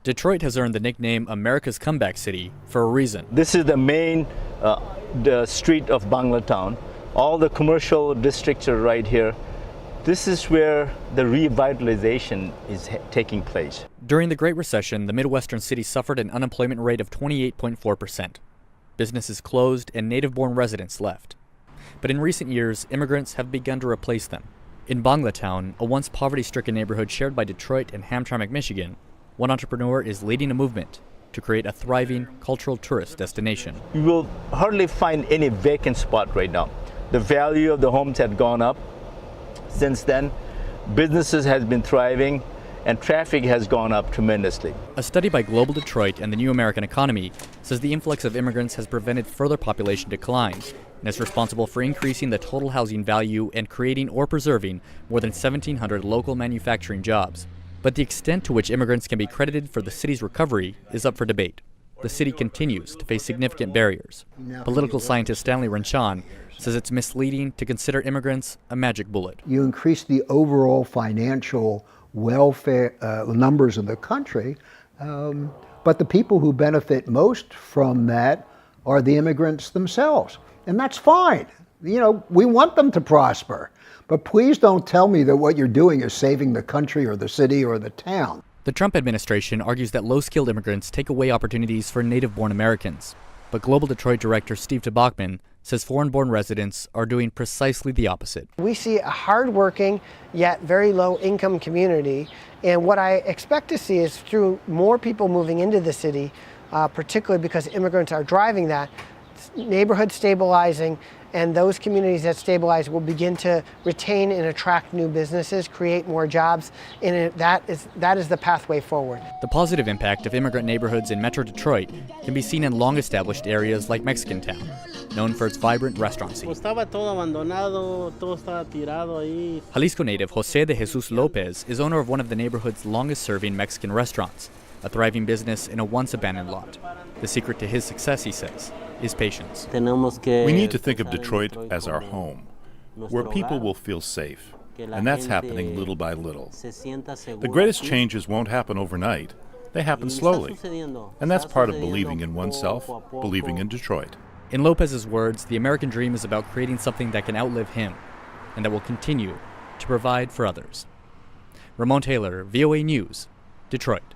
Detroit has earned the nickname America's Comeback City for a reason. This is the main the street of Banglatown. All the commercial districts are right here. This is where the revitalization is taking place. During the Great Recession, the Midwestern city suffered an unemployment rate of 28.4%. Businesses closed and native-born residents left. But in recent years, immigrants have begun to replace them. In Banglatown, a once poverty-stricken neighborhood shared by Detroit and Hamtramck, Michigan, one entrepreneur is leading a movement to create a thriving cultural tourist destination. You will hardly find any vacant spot right now. The value of the homes had gone up. Since then, businesses have been thriving and traffic has gone up tremendously. A study by Global Detroit and the New American Economy says the influx of immigrants has prevented further population decline and is responsible for increasing the total housing value and creating or preserving more than 1,700 local manufacturing jobs. But the extent to which immigrants can be credited for the city's recovery is up for debate. The city continues to face significant barriers. Political scientist Stanley Renchon says it's misleading to consider immigrants a magic bullet. You increase the overall financial welfare numbers in the country, but the people who benefit most from that are the immigrants themselves. And that's fine. You know, we want them to prosper. But please don't tell me that what you're doing is saving the country or the city or the town. The Trump administration argues that low-skilled immigrants take away opportunities for native-born Americans. But Global Detroit director Steve Tabachman says foreign-born residents are doing precisely the opposite. We see a hard-working yet very low-income community, and what I expect to see is through more people moving into the city, particularly because immigrants are driving that, neighborhood stabilizing, and those communities that stabilize will begin to retain and attract new businesses, create more jobs, and that is the pathway forward. The positive impact of immigrant neighborhoods in Metro Detroit can be seen in long-established areas like Mexican Town, known for its vibrant restaurant scene. Jalisco native Jose de Jesus Lopez is owner of one of the neighborhood's longest-serving Mexican restaurants, a thriving business in a once-abandoned lot. The secret to his success, he says, is patience. We need to think of Detroit as our home, where people will feel safe, and that's happening little by little. The greatest changes won't happen overnight. They happen slowly, and that's part of believing in oneself, believing in Detroit. In Lopez's words, the American dream is about creating something that can outlive him and that will continue to provide for others. Ramon Taylor, VOA News, Detroit.